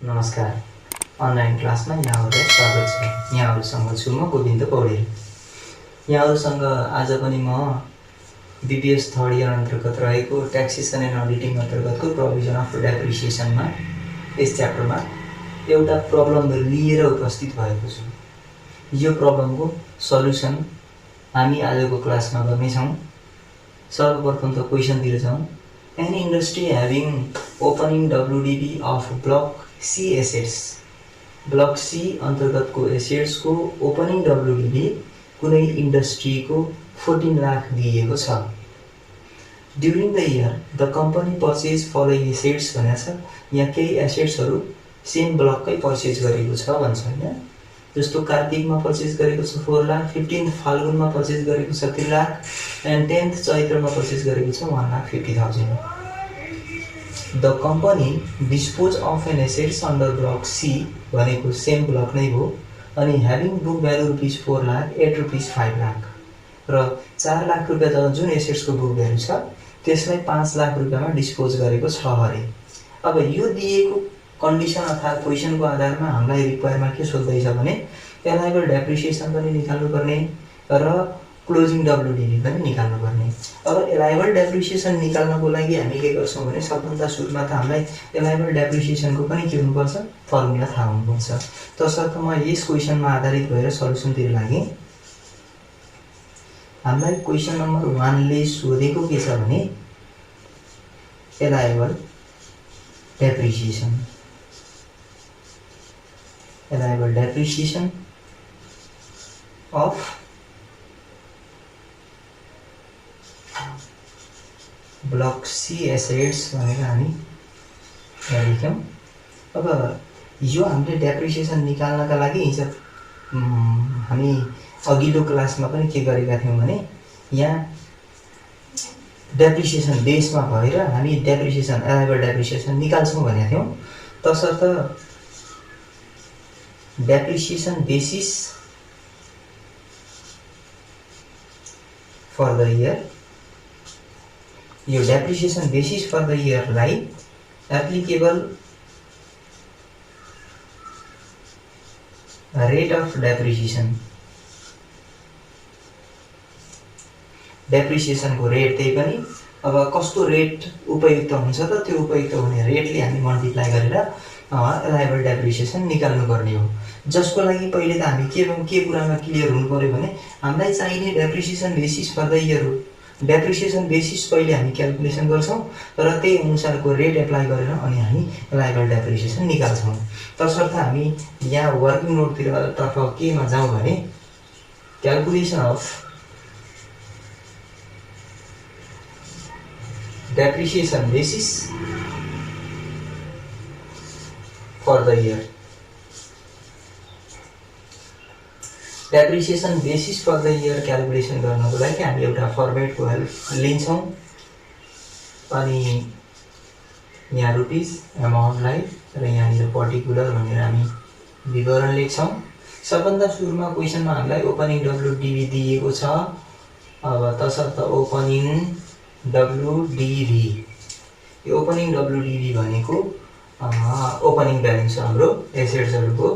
नमस्कार। अनलाइन क्लासमा यहाँहरूलाई स्वागत छ। यहाँहरूसँग छु म गोविन्द पौडेल। यहाँहरूसँग आज पनि म बीपीएस थर्ड इयर अन्तर्गत रहेको ट्याक्सेसन एन्ड अडिटिङ अन्तर्गतको प्रोभिजन अफ डेप्रिसिएसनमा यस च्याप्टरमा एउटा प्रब्लम लिएर उपस्थित भएको छु। यो प्रब्लमको सल्युसन हामी आजको क्लासमा गर्नेछौँ। सर्वप्रथम त क्वेसनतिर जाउँ। An industry having opening WDV of Block C assets, Block C अन्तर्गतको एसेट्सको ओपनिङ WDV कुनै इन्डस्ट्रीको 14 लाख दिएको छ। During the year, the company purchased following assets भनेको छ। यहाँ केही एसेट्सहरू सेम ब्लककै पर्चेज गरेको छ भन्छ हैन। जस्तो कार्तिकमा पर्चेज गरेको छ 4 लाख, 15 फाल्गुनमा पर्चेज गरेको छ 3 लाख एन्ड 10th चैत्रमा पर्चेज गरेको छ 1,50,000। The company dispose of an assets under block C भनेको सेम ब्लक नै हो अनि having book value ₹4 lakh, at ₹5 lakh र 4 लाख रुपियाँ त जुन एसेट्सको बुक भ्यालु छ त्यसलाई 5 लाख रुपियाँमा डिस्पोज गरेको छ अरे। अब यो दिएको कन्डिसन अथवा क्वेसनको आधारमा हामीलाई रिक्वायरमा के सोध्दैछ भने एलाइबल डेप्रिसिएसन पनि निकाल्नु पर्ने र क्लोजिङ WDV पनि निकाल्नु पर्ने। अब एलाइबल डेप्रिसिएसन निकाल्नको लागि हामी के गर्छौं भने सबभन्दा सुरुमा त हामीलाई एलाइबल डेप्रिसिएसनको पनि के हुनुपर्छ फर्मुला थाहा हुनुपर्छ। तसर्थ म यस क्वेसनमा आधारित भएर सल्युसनतिर लागेँ। हामीलाई क्वेसन नम्बर 1 ले सोधेको के छ भने allowable depreciation of block C assets भनेर हामी यहाँ लेख्यौं। अब यो हामीले डेप्रिसिएसन निकाल्नका लागि हिजो हामी अघिल्लो क्लासमा पनि के गरेका थियौं भने यहाँ डेप्रिसिएसन बेसमा भएर हामी डेप्रिसिएसन एलाइबल डेप्रिसिएसन निकाल्छौं भनेका थियौं। तसर्थ depreciation basis for the year, यो डेप्रिसिएसन बेसिस फर द इयरलाई एप्लिकेबल रेट अफ डेप्रिसिएसनको रेट त्यही पनि अब कस्तो रेट उपयुक्त हुन्छ त त्यो उपयुक्त हुने रेटले हामी मल्टिप्लाई गरेर एलाइबल डेप्रिसिएसन निकाल्नु पर्ने हो। जसको लागि पहिले त हामी के कुरामा क्लियर हुनु पर्यो भने हामीलाई चाहिने depreciation basis for the year हो। डेप्रिसिएसन बेसिस पहिले हामी क्याल्कुलेसन गर्छौं र त्यही अनुसारको रेट एप्लाई गरेर अनि हामी एलाइबल डेप्रिसिएसन निकाल्छौं। तसर्थ हामी यहाँ वर्किङ नोटतिर तर्फ केमा जाउँ भने calculation of depreciation basis for the year. Depreciation basis for the year calculation गर्नको लागि हामी एउटा फर्मेटको हेल्प लिन्छौं अनि यहाँ रुपीस अमाउन्टलाई र यहाँनिर पर्टिकुलर भनेर हामी विवरण लेख्छौं। सबभन्दा सुरुमा क्वेसनमा हामीलाई ओपनिङ WDV दिएको छ। अब तसर्थ ओपनिङ WDV, यो ओपनिङ WDV भनेको ओपनिङ ब्यालेन्स हाम्रो एसेट्सहरुको।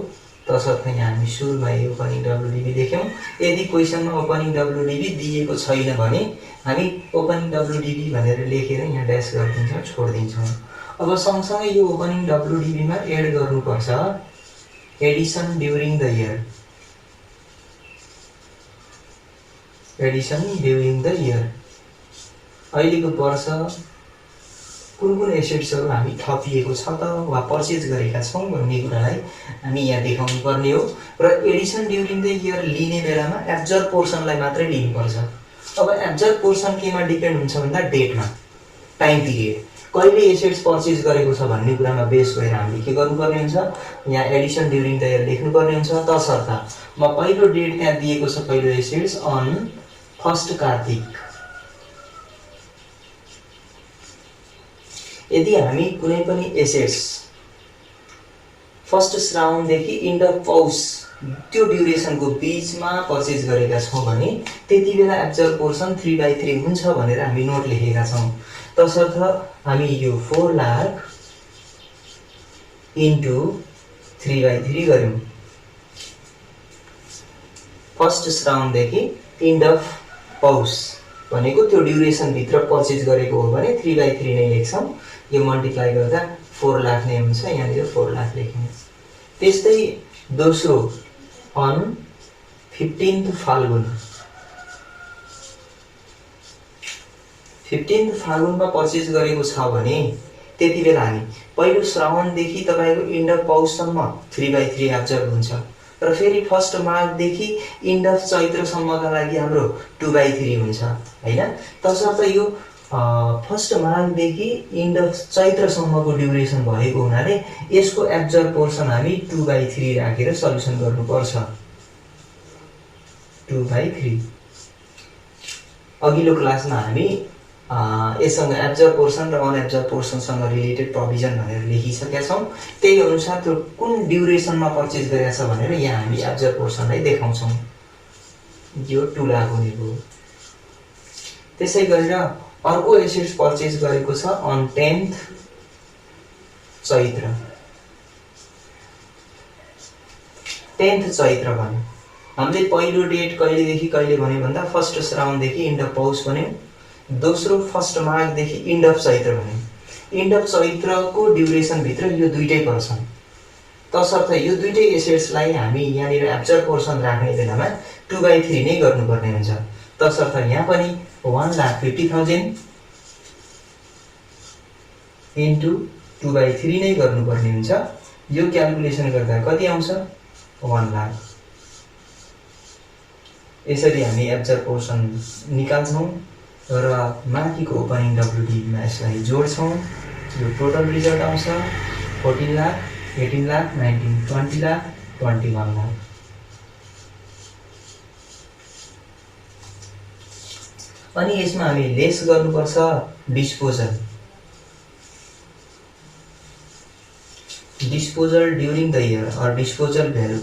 तसर्थ यहाँ हामी सुरुमा यो ओपनिङ WDV लेख्यौं। यदि क्वेसनमा ओपनिङ WDV दिएको छैन भने हामी ओपनिङ WDV भनेर लेखेर यहाँ ड्याश गरिदिन्छौं, छोड्दिन्छौं। अब सँगसँगै यो ओपनिङ WDV मा एड गर्नुपर्छ एडिसन ड्युरिङ द इयर, अहिलेको वर्ष कुन एसेट्सहरु हामी थपिएको छ त वा पर्चेज गरेका छौं भन्ने कुरालाई हामी यहाँ देखाउनु पर्ने हो र एडिसन ड्युरिङ द इयर लिने बेलामा एब्जर्ब पोर्सनलाई मात्रै लिनुपर्छ। अब एब्जर्ब पोर्सन केमा डिपेन्ड हुन्छ भन्दा डेटमा, टाइम पिरियड, कहिले एसेट्स पर्चेज गरेको छ भन्ने कुरामा बेस भएर हामीले के गर्नुपर्ने हुन्छ यहाँ एडिसन ड्युरिङ द इयर लेख्नुपर्ने हुन्छ। तसर्थ म पहिलो डेट त्यहाँ दिएको छ, पहिलो एसेट्स अन 1 कार्तिक। यदि हामी कुनै पनि एसेट्स 1 श्रावण देखि एन्ड अफ पौष त्यो ड्युरेसनको बीचमा पर्चेज गरेका छौं भने त्यति बेला एब्जर्ब पोर्सन 3/3 हुन्छ भनेर हामी नोट लेखेका छौं। तसर्थ हामी यो 4 लाख इन्टु 3/3 गऱ्यौँ। फर्स्ट श्रावणदेखि इन्ड अफ पौष भनेको त्यो ड्युरेसनभित्र पर्चेज गरेको हो भने 3/3 नै लेख्छौँ। यो मल्टिप्लाई गर्दा 4 लाख नै हुन्छ, यहाँनिर 4 लाख लेख्ने। त्यस्तै दोस्रो on 15th Phalgun, 15th फाल्गुनमा purchase गरेको छ भने त्यति बेला हामी पहिलो श्रावणदेखि तपाईँको इन्ड अफ पौषसम्म 3/3 एब्जर्भ हुन्छ र फेरि फर्स्ट माघदेखि इन्ड अफ चैत्रसम्मका लागि हाम्रो 2/3 हुन्छ हैन। तसर्थ यो फर्स्ट माघदेखि इन्ड अफ चैत्रसम्मको ड्युरेसन भएको हुनाले यसको एब्जर्भ पोर्सन हामी 2/3 राखेर सल्युसन गर्नुपर्छ। 2/3 अघिल्लो क्लासमा हामी यससँग एब्जर्भ पोर्सन र अनएब्जर्भ पोर्सनसँग रिलेटेड प्रोभिजन भनेर लेखिसकेका छौँ। त्यही अनुसार त्यो कुन ड्युरेसनमा पर्चेज गरेका छ भनेर यहाँ हामी एब्जर्भ पोर्सनलाई देखाउँछौँ। यो 2 लाख हुने भयो। त्यसै गरेर अर्को एसेट्स पर्चेज गरेको छ अन 10th चैत्र, 10th चैत्र भन्यो। हामीले पहिलो डेट कहिलेदेखि कहिले भन्यो भन्दा फर्स्ट श्रावणदेखि इन्ड अफ पौष भन्यो। दोस्रो फर्स्ट माघदेखि इन्ड अफ चैत्र भन्यो। इन्ड अफ चैत्रको ड्युरेसनभित्र यो दुइटै पर्छन्। तसर्थ यो दुइटै एसेट्सलाई हामी यहाँनिर एब्जर्भ पोर्सन राख्ने बेलामा 2/3 नै गर्नुपर्ने हुन्छ। तसर्थ यहाँ पनि 1,50,000 इन्टु 2/3 नै गर्नुपर्ने हुन्छ। यो क्यालकुलेसन गर्दा कति आउँछ? 1 लाख। यसरी हामी एब्जर्भ पोर्सन निकाल्छौँ र माथिको ओपनिङ डब्ल्युडीमा यसलाई जोड्छौँ। यो टोटल रिजल्ट आउँछ 14 लाख, 18 लाख, 19, 20 लाख, 21 लाख। अनि यसमा हामी लेस गर्नुपर्छ disposal, disposal during the year or disposal value.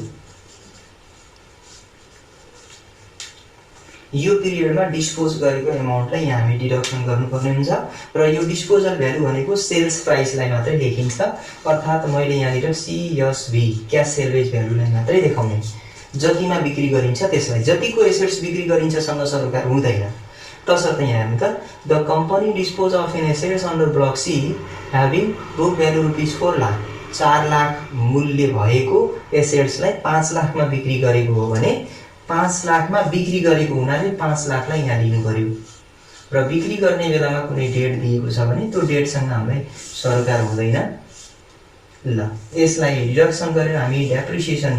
यो पिरियडमा डिस्पोज गरेको एमाउन्टलाई यहाँ हामी डिडक्सन गर्नुपर्ने हुन्छ र यो डिस्पोजल भ्यालु भनेको सेल्स प्राइसलाई मात्रै लेखिन्छ। अर्थात् मैले यहाँनिर CSV क्यास सेल्वेज भ्यालुलाई मात्रै देखाउने, जतिमा बिक्री गरिन्छ त्यसलाई। जतिको एसेट्स बिक्री गरिन्छसँग सरोकार हुँदैन। तसर्थ यहाँ हामी त the company dispose of an assets under block C having book value rupees 4 lakh, 4 lakh मूल्य भएको एसेट्सलाई 5 लाखमा बिक्री गरेको हो भने 5 लाखमा बिक्री गरेको हुनाले 5 लाखलाई यहाँ लिनु पर्यो र बिक्री गर्ने बेलामा कुनै डेट दिएको छ भने त्यो डेटसँग हामीलाई सरोकार हुँदैन। ल यसलाई डिडक्सन गरेर हामी depreciation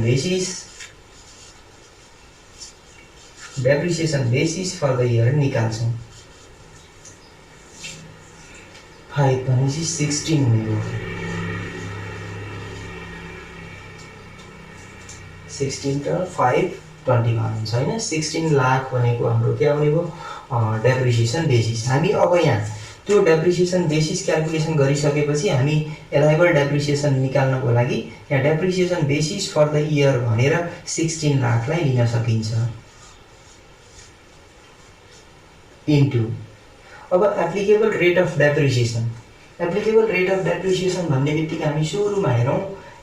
basis for the year निकाल्छौँ। 5 भनेपछि 16 हुने हो। 16 र 5 21 हुन्छ हैन। 16 लाख भनेको हाम्रो के आउने भयो? Depreciation basis. हामी अब यहाँ त्यो डेप्रिसिएसन बेसिस क्याल्कुलेसन गरिसकेपछि हामी एलाइबल डेप्रिसिएसन निकाल्नको लागि यहाँ depreciation basis for the year भनेर 16 लाखलाई लिन सकिन्छ। इन्टु अब applicable rate of depreciation. Applicable rate of depreciation भन्ने बित्तिकै हामी सुरुमा हेरौँ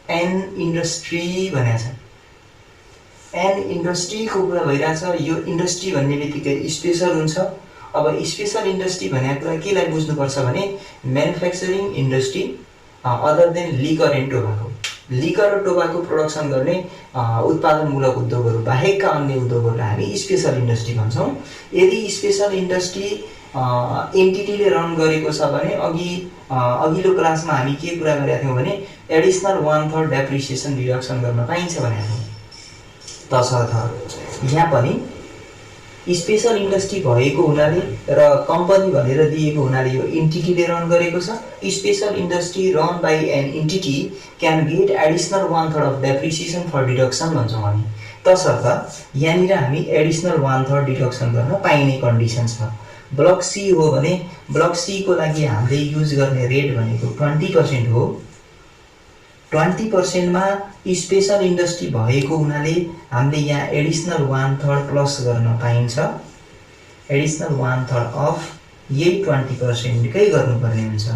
एन इन्डस्ट्री भनेको छ। एन इन्डस्ट्रीको कुरा भइरहेछ। यो इन्डस्ट्री भन्ने बित्तिकै स्पेसल हुन्छ। अब स्पेसल इन्डस्ट्री भनेको कुरा केलाई बुझ्नुपर्छ भने manufacturing industry other than liquor and tobacco, liquor र टोबाको प्रोडक्सन गर्ने उत्पादनमूलक उद्योगहरू बाहेकका अन्य उद्योगहरूलाई हामी स्पेसल इन्डस्ट्री भन्छौँ। यदि स्पेसल इन्डस्ट्री एन्टिटीले रन गरेको छ भने अघिल्लो क्लासमा हामी के कुरा गरेका थियौँ भने एडिसनल 1/3 डेप्रिसिएसन डिडक्सन गर्न पाइन्छ भनेको थियौँ। तसर्थ यहाँ पनि स्पेसल इन्डस्ट्री भएको हुनाले र कम्पनी भनेर दिएको हुनाले यो एन्टिटीले रन गरेको छ। Special industry run by an entity can get additional 1/3 of depreciation for deduction भन्छौँ हामी। तसर्थ यहाँनिर हामी एडिसनल 1/3 डिडक्सन गर्न पाइने कन्डिसन छ। ब्लक सी हो भने ब्लक सी को लागि हामीले युज गर्ने रेट भनेको 20% हो। 20% मा स्पेसल इन्डस्ट्री भएको हुनाले हामीले यहाँ एडिसनल 1/3 प्लस गर्न पाइन्छ। एडिसनल 1/3 अफ यही 20% कै गर्नुपर्ने हुन्छ।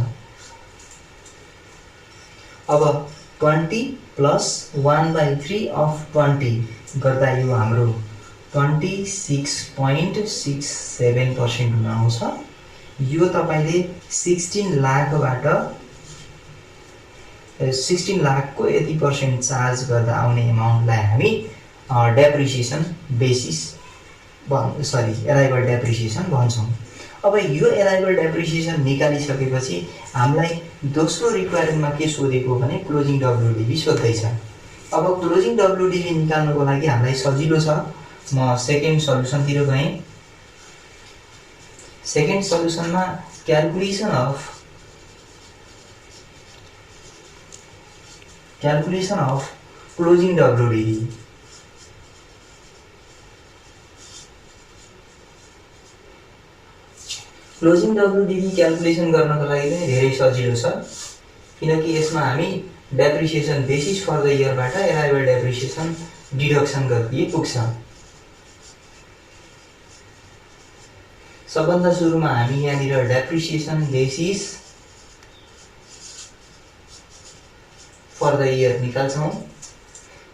अब 20 प्लस 1/3 अफ 20 गर्दा यो हाम्रो 26.67% हुन आउँछ। यो तपाईले 16 लाखबाट 16 लाखको यति पर्सेन्ट चार्ज गर्दा आउने एमाउन्टलाई हामी डेप्रिसिएसन बेसिस एराइभल डेप्रिसिएसन भन्छौँ। अब यो एराइभल डेप्रिसिएसन निकालिसकेपछि हामीलाई दोस्रो रिक्वायरमेन्टमा के सोधेको भने क्लोजिङ डब्ल्युडिबी सोध्दैछ। अब क्लोजिङ डब्ल्युडिबी निकाल्नको लागि हामीलाई सजिलो छ। म सेकेन्ड सल्युसनतिर गएँ। सेकेन्ड सल्युसनमा calculation of closing WDV closing WDV calculation गर्नको लागि पनि धेरै सजिलो छ, किनकि यसमा हामी डेप्रिसिएसन बेसिस फर द इयरबाट एराइभल डेप्रिसिएसन डिडक्सन गरिदिए पुग्छ। सबभन्दा सुरुमा हामी यहाँनिर depreciation basis for the year निकाल्छौँ।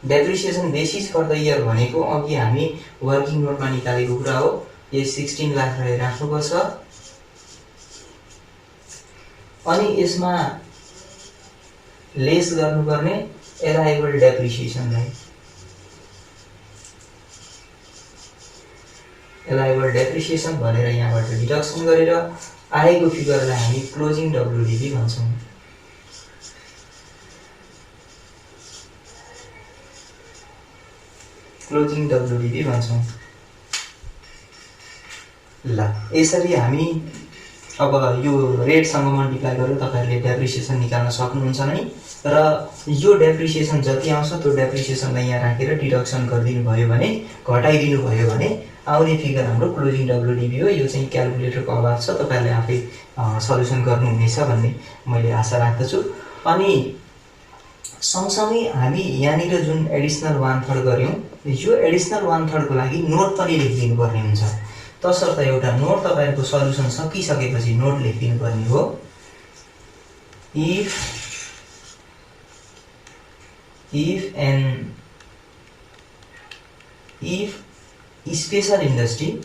Depreciation basis for the year भनेको अघि हामी वर्किङ नोटमा निकालेको कुरा हो। यो 16 लाख राख्नुपर्छ। अनि यसमा लेस गर्नुपर्ने एराइभल डेप्रिसिएसनलाई। एराइभल डेप्रिसिएसन भनेर यहाँबाट डिडक्सन गरेर आएको फिगरलाई हामी क्लोजिङ डब्ल्युडिबी भन्छौँ। क्लोजिङ डब्ल्युडिबी भन्छौँ। ल यसरी हामी अब यो रेटसँग मल्टिप्लाई गरेर तपाईहरुले डेप्रिसिएसन निकाल्न सक्नुहुन्छ नि। र यो डेप्रिसिएसन जति आउँछ त्यो डेप्रिसिएसनलाई यहाँ राखेर डिडक्सन गरिदिनु भयो भने, घटाइदिनु भयो भने आउने फिगर हाम्रो क्लोजिङ डब्ल्युडिबी हो। यो चाहिँ क्याल्कुलेटरको अभाव छ, तपाईहरुले आफै सल्युसन गर्नुहुनेछ भन्ने मैले आशा राख्दछु। अनि सँगसँगै हामी यहाँनिर जुन एडिसनल 1/3 गर्यौं, यो एडिसनल 1/3 को लागि नोट पनि लेखिदिनु पर्ने हुन्छ। तसर्थ एउटा नोट तपाईहरुको सल्युसन सकिसकेपछि नोट लेखिदिनु पर्ने हो। if special industry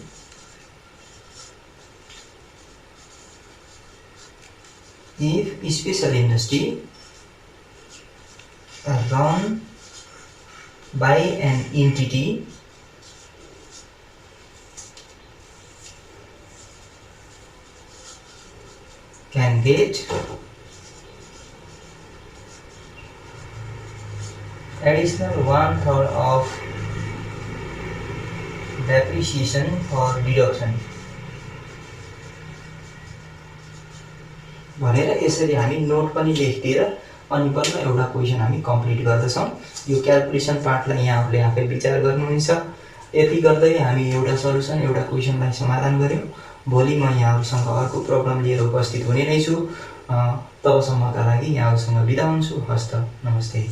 run by an entity can get additional 1/3 of depreciation for deduction भनेर यसरी हामी नोट पनि लेखिदिएर अनि बल्ल एउटा क्वेशन हामी कम्प्लिट गर्दछौं। यो क्याल्कुलेसन पार्टलाई यहाँहरुले आफै विचार गर्नुहुनेछ। यति गर्दै हामी एउटा सल्युसन एउटा क्वेशनलाई समाधान गर्यौं। भोलि म यहाँहरुसँग अर्को प्रब्लम लिएर उपस्थित हुने नै छु। तबसम्मका लागि यहाँहरुसँग बिदा हुन्छु। हस्त नमस्ते।